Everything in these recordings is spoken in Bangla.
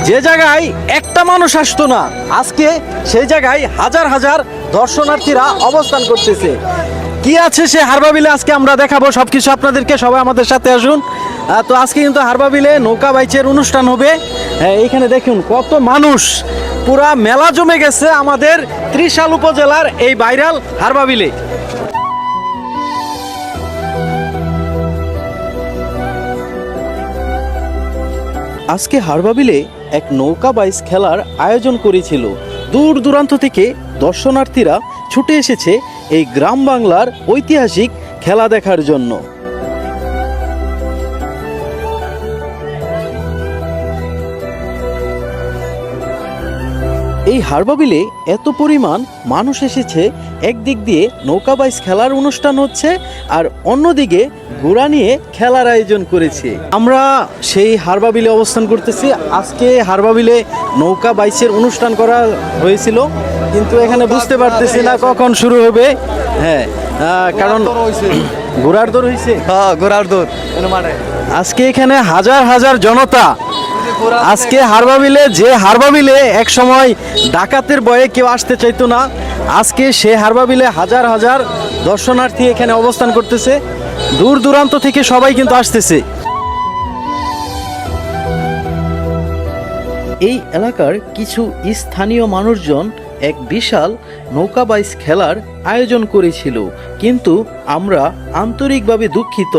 যে জায়গায় একটা মানুষ আসতো না, আজকে সেই জায়গায় হাজার হাজার দর্শনার্থীরা অবস্থান করতেছে। কি আছে সে হারবাবিলে আজকে আমরা দেখাবো সবকিছু আপনাদেরকে, সবাই আমাদের সাথে আসুন। তো আজকে কিন্তু হারবাবিলে নৌকা বাইচের অনুষ্ঠান হবে। এইখানে দেখুন কত মানুষ, পুরা মেলা জমে গেছে আমাদের ত্রিশাল উপজেলার এই ভাইরাল হারবাবিলে। আজকে হারবাবিলে এক নৌকা বাইচ খেলার আয়োজন করেছিল। দূর দূরান্ত থেকে দর্শনার্থীরা ছুটে এসেছে এই গ্রাম বাংলার ঐতিহাসিক খেলা দেখার জন্য। এই হারবাবিলে এত পরিমাণ মানুষ এসেছে, একদিক দিয়ে নৌকা বাইচ খেলার অনুষ্ঠান হচ্ছে আর অন্যদিকে ঘোড়া নিয়ে খেলার আয়োজন করেছে। আমরা সেই হারবাবিলে অবস্থান করতেছি। আজকে হারবাবিলে নৌকা বাইচের অনুষ্ঠান করা হয়েছিল, কিন্তু এখানে বুঝতে পারতেছি না কখন শুরু হবে। হ্যাঁ, কারণ ঘোড়ার দৌড় হয়েছে। হ্যাঁ, ঘোড়ার দৌড়। আজকে এখানে হাজার হাজার জনতা। আজকে হারবাবিলে এক সময় ডাকাতের ভয়ে কেউ আসতে চাইতো না, আজকে সে হারবাবিলে হাজার হাজার দর্শনার্থী এখানে অবস্থান করতেছে। দূর দূরান্ত থেকে সবাই কিন্তু আসতেছে। এই এলাকার কিছু স্থানীয় মানুষজন এক বিশাল নৌকা বাইচ খেলার আয়োজন করেছিল, কিন্তু আমরা আন্তরিকভাবে দুঃখিত,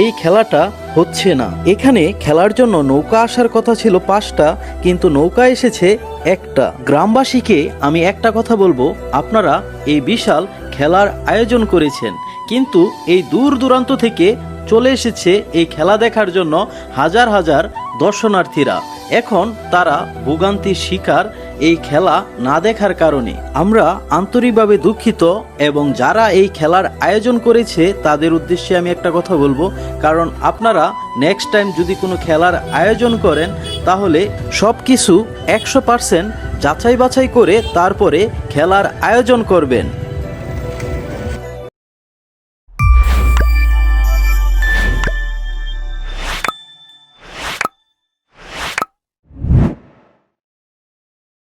এই খেলাটা হচ্ছে না। এখানে খেলার জন্য নৌকা আসার কথা ছিল 5টা, কিন্তু নৌকা এসেছে একটা। গ্রামবাসীকে আমি একটা কথা বলবো, আপনারা এই বিশাল খেলার আয়োজন করেছেন, কিন্তু এই দূর দূরান্ত থেকে চলে এসেছে এই খেলা দেখার জন্য হাজার হাজার দর্শনার্থীরা। এখন তারা ভোগান্তির শিকার এই খেলা না দেখার কারণে। আমরা আন্তরিকভাবে দুঃখিত, এবং যারা এই খেলার আয়োজন করেছে তাদের উদ্দেশ্যে আমি একটা কথা বলবো, কারণ আপনারা নেক্সট টাইম যদি কোনো খেলার আয়োজন করেন তাহলে সব কিছু 100% যাচাই বাছাই করে তারপরে খেলার আয়োজন করবেন।